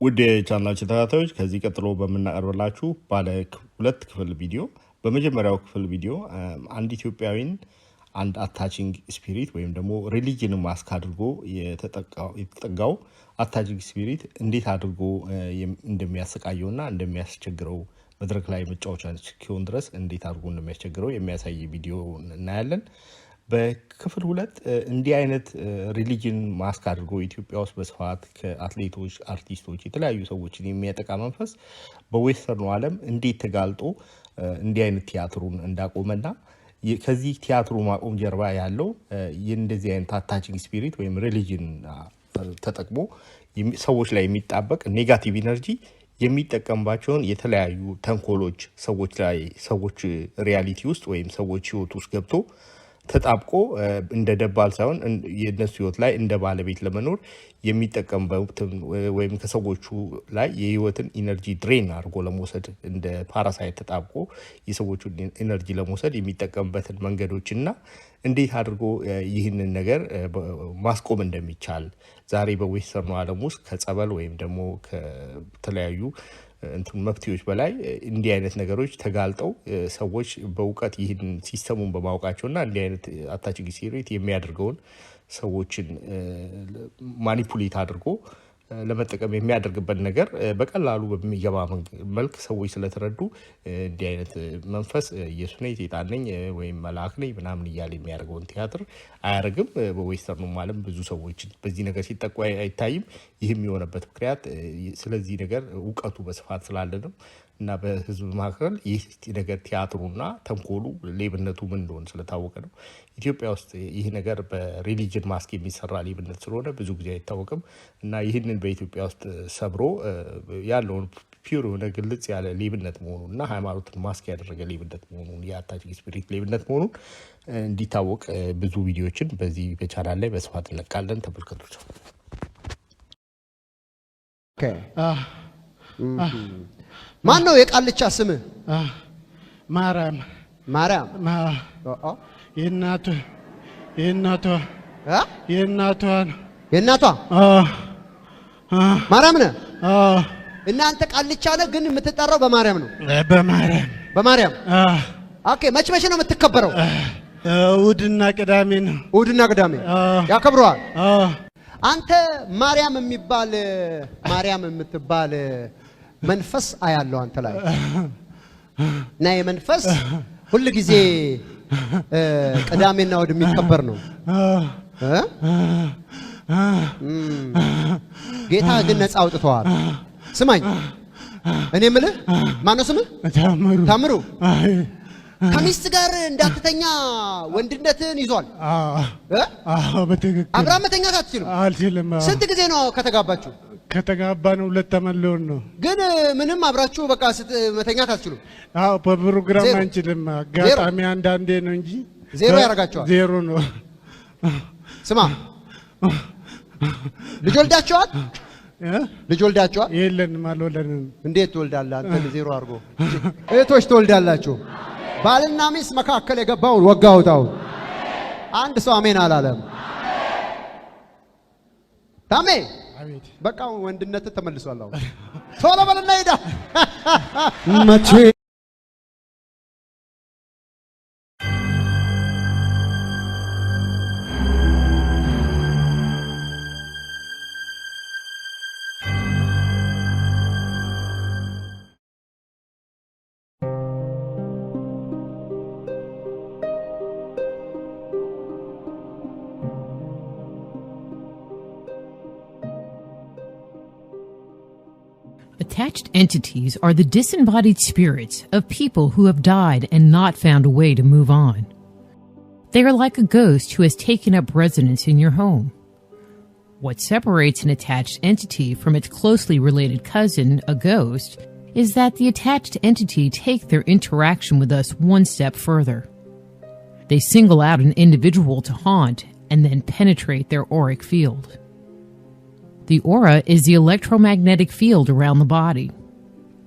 ውድ የቻናላችን ተከታታዮች ከዚህ ቀጥሎ በምናቀርብላችሁ ባለ ሁለት ክፍል ቪዲዮ በመጀመሪያው ክፍል ቪዲዮ አንድ ኢትዮጵያዊን አንድ አታቺንግ ስፒሪት ወይም ደግሞ ሪሊጅን ማስክ አድርጎ የተጠጋው አታቺንግ ስፒሪት እንዴት አድርጎ እንደሚያሰቃየውና እንደሚያስቸግረው መድረክ ላይ መጫወቻ እስኪሆን ድረስ እንዴት አድርጎ እንደሚያስቸግረው የሚያሳይ ቪዲዮ እናያለን። በክፍል ሁለት እንዲህ አይነት ሪሊጅን ማስክ አድርጎ ኢትዮጵያ ውስጥ በስፋት ከአትሌቶች፣ አርቲስቶች፣ የተለያዩ ሰዎችን የሚያጠቃ መንፈስ በዌስተርኑ ዓለም እንዴት ተጋልጦ እንዲህ አይነት ቲያትሩን እንዳቆመና ከዚህ ቲያትሩ ማቆም ጀርባ ያለው እንደዚህ አይነት አታቺንግ ስፒሪት ወይም ሪሊጅን ተጠቅሞ ሰዎች ላይ የሚጣበቅ ኔጋቲቭ ኢነርጂ የሚጠቀምባቸውን የተለያዩ ተንኮሎች ሰዎች ሪያሊቲ ውስጥ ወይም ሰዎች ህይወት ውስጥ ገብቶ ተጣብቆ እንደ ደባል ሳይሆን የነሱ ህይወት ላይ እንደ ባለቤት ለመኖር የሚጠቀምበት ወይም ከሰዎቹ ላይ የህይወትን ኢነርጂ ድሬን አድርጎ ለመውሰድ እንደ ፓራሳይት ተጣብቆ የሰዎቹን ኢነርጂ ለመውሰድ የሚጠቀምበትን መንገዶችና እንዴት አድርጎ ይህንን ነገር ማስቆም እንደሚቻል ዛሬ በዌስተርኑ ዓለም ውስጥ ከጸበል ወይም ደግሞ ከተለያዩ መፍትሄዎች በላይ እንዲህ አይነት ነገሮች ተጋልጠው ሰዎች በእውቀት ይህን ሲስተሙን በማወቃቸውና እንዲህ አይነት አታቺንግ ስፒሪት የሚያደርገውን ሰዎችን ማኒፑሌት አድርጎ ለመጠቀም የሚያደርግበት ነገር በቀላሉ በሚገባ መልክ ሰዎች ስለተረዱ እንዲህ አይነት መንፈስ ኢየሱስ ነኝ፣ ሰይጣን ነኝ ወይም መልአክ ነኝ ምናምን እያለ የሚያደርገውን ቲያትር አያደርግም። በዌስተርኑ ዓለም ብዙ ሰዎች በዚህ ነገር ሲጠቁ አይታይም። ይህም የሆነበት ምክንያት ስለዚህ ነገር እውቀቱ በስፋት ስላለ ነው እና በህዝብ መካከል ይህ ነገር ቲያትሩና ተንኮሉ ሌብነቱ ምን እንደሆነ ስለታወቀ ነው። ኢትዮጵያ ውስጥ ይህ ነገር በሪሊጅን ማስክ የሚሰራ ሌብነት ስለሆነ ብዙ ጊዜ አይታወቅም እና ይህንን በኢትዮጵያ ውስጥ ሰብሮ ያለውን ፒውር የሆነ ግልጽ ያለ ሌብነት መሆኑን እና ሃይማኖትን ማስክ ያደረገ ሌብነት መሆኑን የአታቺንግ ስፒሪት ሌብነት መሆኑን እንዲታወቅ ብዙ ቪዲዮዎችን በዚህ በቻናል ላይ በስፋት እንለቃለን። ተመልከቱት። ማን ነው የቃልቻ ስም? ማርያም። ማርያም የእናቷ ማርያም ነህ? እናንተ ቃልቻ ነህ ግን የምትጠራው በማርያም ነው? በማርያም ኦኬ። መቼ ነው የምትከበረው? እሑድና ቅዳሜ ነው። እሑድና ቅዳሜ ያከብረዋል። አንተ ማርያም የምትባል መንፈስ አያለው አንተ ላይ እና የመንፈስ ሁሉ ጊዜ ቅዳሜና እሑድ የሚከበር ነው። ጌታ ግን ነፃ አውጥተዋል። ስማኝ፣ እኔ የምልህ ማነው ስምህ? ታምሩ። ከሚስት ጋር እንዳትተኛ ወንድነትን ይዟል። በትክክል አብራም መተኛት አትችልም። ስንት ጊዜ ነው ከተጋባችሁ? ከተጋባን 2 ተመለውን ነው። ግን ምንም አብራችሁ በቃ መተኛት አትችሉም? አዎ፣ በፕሮግራም አንችልም። አጋጣሚ አንዳንዴ ነው እንጂ ዜሮ ያደርጋቸዋል። ዜሮ ነው። ስማ፣ ልጅ ወልዳችኋል? የለንም፣ አልወለድንም። እንዴት ትወልዳለህ አንተ? ዜሮ አድርጎ እህቶች ትወልዳላችሁ። ባልና ሚስት መካከል የገባውን ወጋውታው። አንድ ሰው አሜን አላለም? ታሜ በቃ ወንድነት ተመልሷል። አሁን ቶሎ በልና ሄዳ መቼ Attached entities are the disembodied spirits of people who have died and not found a way to move on. They are like a ghost who has taken up residence in your home. What separates an attached entity from its closely related cousin, a ghost, is that the attached entity take their interaction with us one step further. They single out an individual to haunt and then penetrate their auric field. The aura is the electromagnetic field around the body.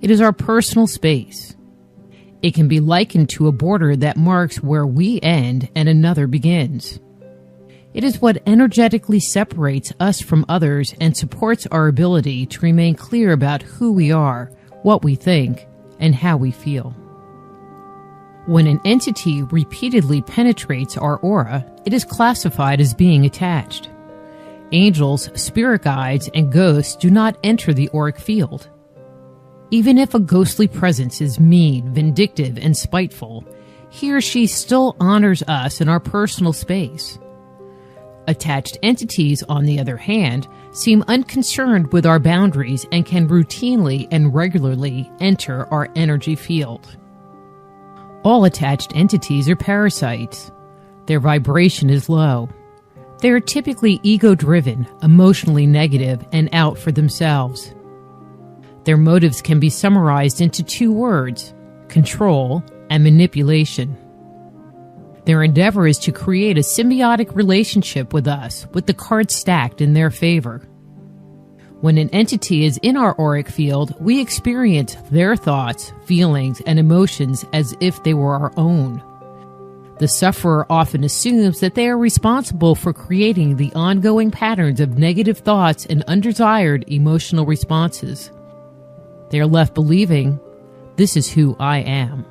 It is our personal space. It can be likened to a border that marks where we end and another begins. It is what energetically separates us from others and supports our ability to remain clear about who we are, what we think, and how we feel. When an entity repeatedly penetrates our aura, it is classified as being attached. Angels, spirit guides, and ghosts do not enter the auric field. Even if a ghostly presence is mean, vindictive, and spiteful, he or she still honors us in our personal space. Attached entities, on the other hand, seem unconcerned with our boundaries and can routinely and regularly enter our energy field. All attached entities are parasites. Their vibration is low. They are typically ego-driven, emotionally negative, and out for themselves. Their motives can be summarized into 2 words: control and manipulation. Their endeavor is to create a symbiotic relationship with us, with the cards stacked in their favor. When an entity is in our auric field, we experience their thoughts, feelings, and emotions as if they were our own. The sufferer often assumes that they are responsible for creating the ongoing patterns of negative thoughts and undesired emotional responses. They are left believing, "This is who I am."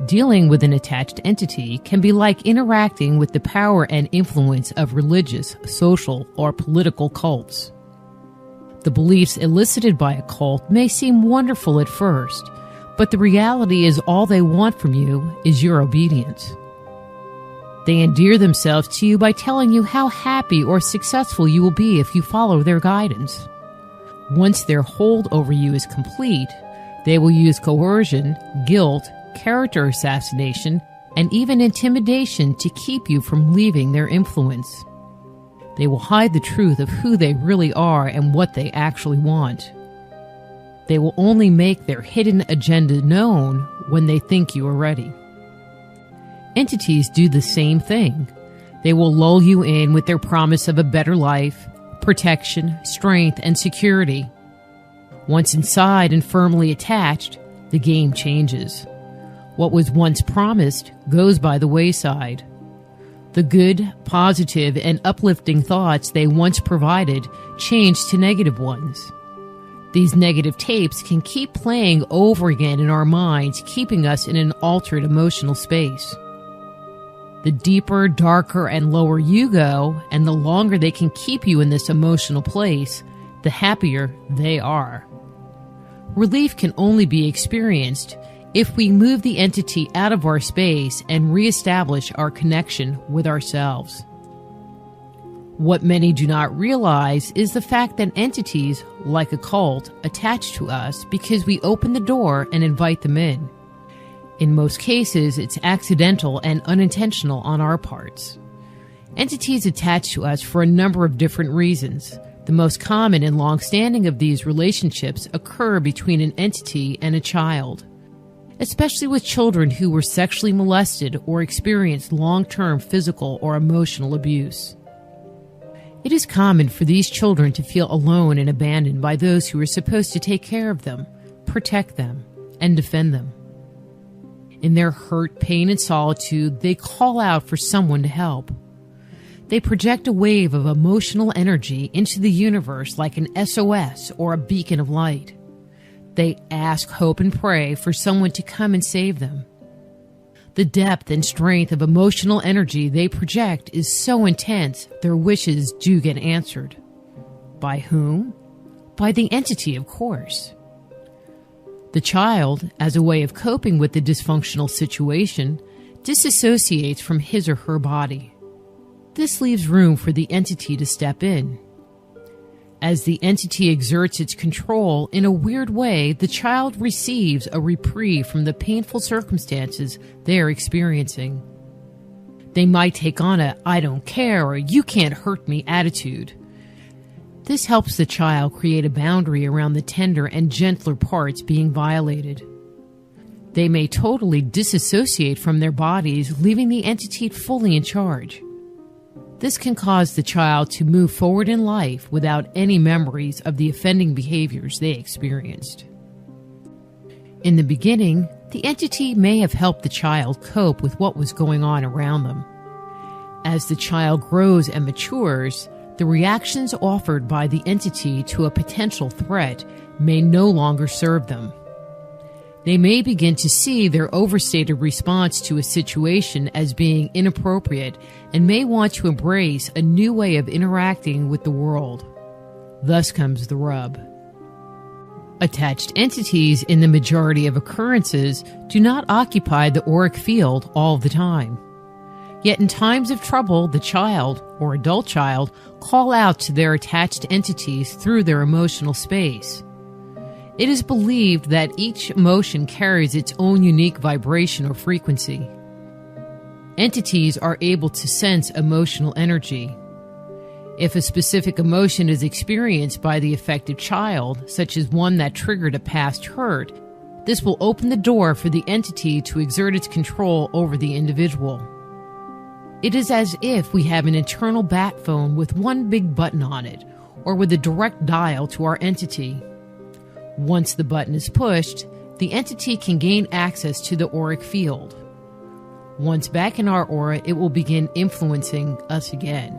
Dealing with an attached entity can be like interacting with the power and influence of religious, social, or political cults. The beliefs elicited by a cult may seem wonderful at first, but the reality is all they want from you is your obedience. They endear themselves to you by telling you how happy or successful you will be if you follow their guidance. Once their hold over you is complete, they will use coercion, guilt, character assassination, and even intimidation to keep you from leaving their influence. They will hide the truth of who they really are and what they actually want. They will only make their hidden agenda known when they think you are ready. Entities do the same thing. They will lull you in with their promise of a better life, protection, strength, and security. Once inside and firmly attached, the game changes. What was once promised goes by the wayside. The good, positive, and uplifting thoughts they once provided change to negative ones. These negative tapes can keep playing over again in our minds, keeping us in an altered emotional space. The deeper, darker, and lower you go, and the longer they can keep you in this emotional place, the happier they are. Relief can only be experienced if we move the entity out of our space and reestablish our connection with ourselves. What many do not realize is the fact that entities, like a cult, attach to us because we open the door and invite them in. In most cases, it's accidental and unintentional on our parts. Entities attach to us for a number of different reasons. The most common and long-standing of these relationships occur between an entity and a child, especially with children who were sexually molested or experienced long-term physical or emotional abuse. It is common for these children to feel alone and abandoned by those who are supposed to take care of them, protect them, and defend them. In their hurt, pain, and solitude, they call out for someone to help. They project a wave of emotional energy into the universe like an SOS or a beacon of light. They ask, hope, and pray for someone to come and save them. The depth and strength of emotional energy they project is so intense, their wishes do get answered. By whom? By the entity, of course. The child, as a way of coping with the dysfunctional situation, disassociates from his or her body. This leaves room for the entity to step in. As the entity exerts its control, in a weird way, the child receives a reprieve from the painful circumstances they are experiencing. They might take on a "I don't care" or "you can't hurt me" attitude. This helps the child create a boundary around the tender and gentler parts being violated. They may totally disassociate from their bodies, leaving the entity fully in charge. This can cause the child to move forward in life without any memories of the offending behaviors they experienced. In the beginning, the entity may have helped the child cope with what was going on around them. As the child grows and matures, the reactions offered by the entity to a potential threat may no longer serve them. They may begin to see their overstated response to a situation as being inappropriate and may want to embrace a new way of interacting with the world. Thus comes the rub. Attached entities in the majority of occurrences do not occupy the auric field all the time. Yet in times of trouble, the child, or adult child, call out to their attached entities through their emotional space. It is believed that each emotion carries its own unique vibration or frequency. Entities are able to sense emotional energy. If a specific emotion is experienced by the affected child, such as one that triggered a past hurt, this will open the door for the entity to exert its control over the individual. It is as if we have an internal bat phone with one big button on it, or with a direct dial to our entity. Once the button is pushed, the entity can gain access to the auric field. Once back in our aura, it will begin influencing us again.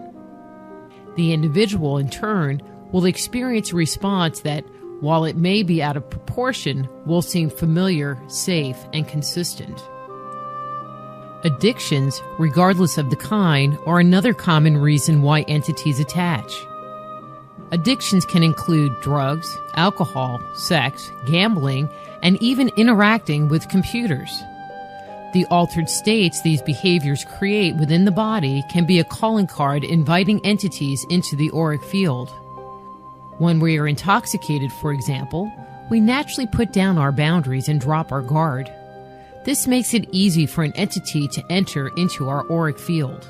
The individual, in turn, will experience a response that, while it may be out of proportion, will seem familiar, safe, and consistent. Addictions, regardless of the kind, are another common reason why entities attach. Addictions can include drugs, alcohol, sex, gambling, and even interacting with computers. The altered states these behaviors create within the body can be a calling card inviting entities into the auric field. When we are intoxicated, for example, we naturally put down our boundaries and drop our guard. This makes it easy for an entity to enter into our auric field.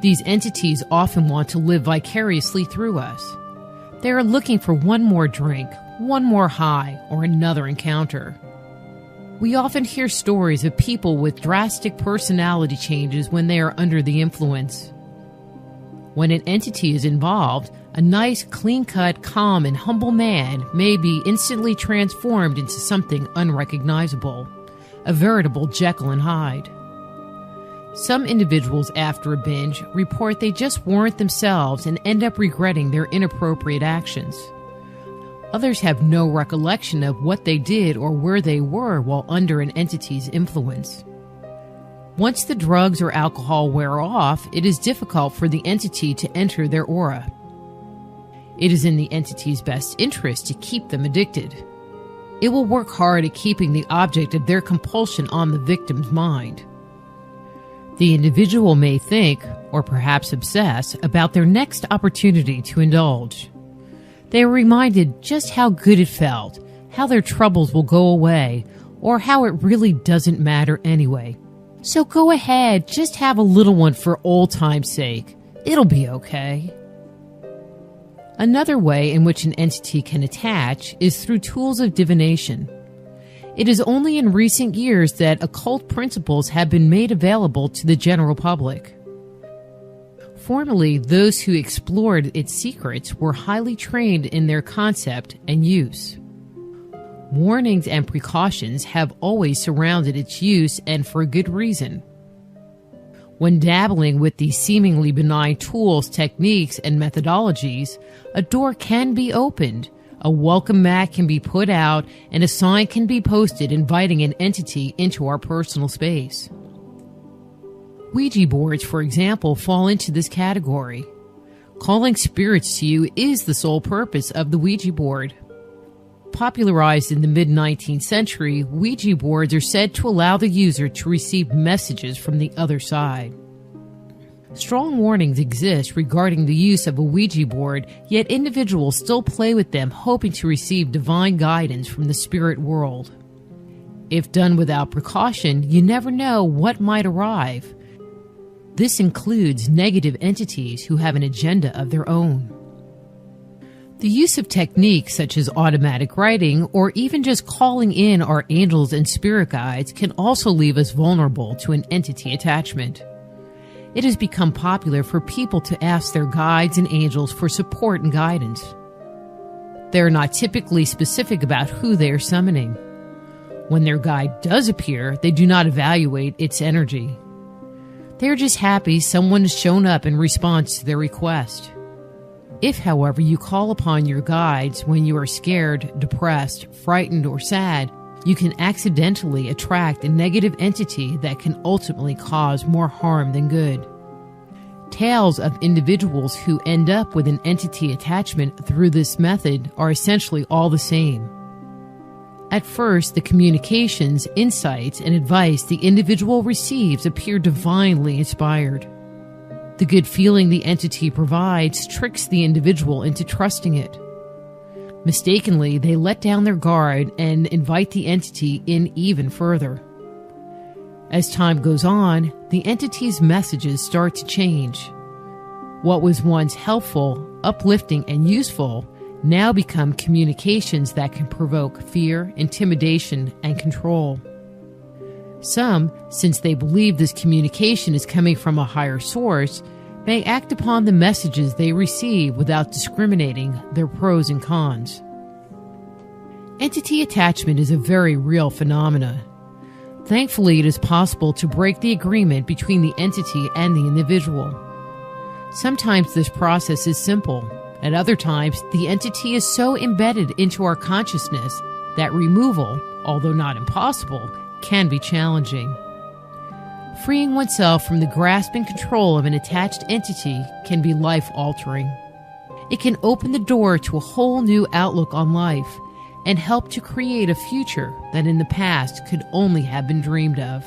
These entities often want to live vicariously through us. They are looking for one more drink, one more high, or another encounter. We often hear stories of people with drastic personality changes when they are under the influence. When an entity is involved, a nice, clean-cut, calm, and humble man may be instantly transformed into something unrecognizable, a veritable Jekyll and Hyde. Some individuals after a binge report they just weren't themselves and end up regretting their inappropriate actions. Others have no recollection of what they did or where they were while under an entity's influence. Once the drugs or alcohol wear off, it is difficult for the entity to enter their aura. It is in the entity's best interest to keep them addicted. It will work hard at keeping the object of their compulsion on the victim's mind. The individual may think, or perhaps obsess, about their next opportunity to indulge. They are reminded just how good it felt, how their troubles will go away, or how it really doesn't matter anyway. So go ahead, just have a little one for old time's sake. It'll be okay. Another way in which an entity can attach is through tools of divination. It is only in recent years that occult principles have been made available to the general public. Formerly, those who explored its secrets were highly trained in their concept and use. Warnings and precautions have always surrounded its use, and for a good reason. When dabbling with these seemingly benign tools, techniques, and methodologies, a door can be opened, a welcome mat can be put out, and a sign can be posted inviting an entity into our personal space. Ouija boards, for example, fall into this category. Calling spirits to you is the sole purpose of the Ouija board. Popularized in the mid-19th century, Ouija boards are said to allow the user to receive messages from the other side. Strong warnings exist regarding the use of a Ouija board, yet individuals still play with them hoping to receive divine guidance from the spirit world. If done without precaution, you never know what might arrive. This includes negative entities who have an agenda of their own. The use of techniques such as automatic writing or even just calling in our angels and spirit guides can also leave us vulnerable to an entity attachment. It has become popular for people to ask their guides and angels for support and guidance. They are not typically specific about who they are summoning. When their guide does appear, they do not evaluate its energy. They're just happy someone has shown up in response to their request. If, however, you call upon your guides when you are scared, depressed, frightened, or sad, you can accidentally attract a negative entity that can ultimately cause more harm than good. Tales of individuals who end up with an entity attachment through this method are essentially all the same. At first, the communications, insights, and advice the individual receives appear divinely inspired. The good feeling the entity provides tricks the individual into trusting it. Mistakenly, they let down their guard and invite the entity in even further. As time goes on, the entity's messages start to change. What was once helpful, uplifting, and useful now become communications that can provoke fear, intimidation, and control. Some, since they believe this communication is coming from a higher source, may act upon the messages they receive without discriminating their pros and cons. Entity attachment is a very real phenomenon. Thankfully, it is possible to break the agreement between the entity and the individual. Sometimes this process is simple. At other times, the entity is so embedded into our consciousness that removal, although not impossible, can be challenging. Freeing oneself from the grasp and control of an attached entity can be life-altering. It can open the door to a whole new outlook on life and help to create a future that in the past could only have been dreamed of.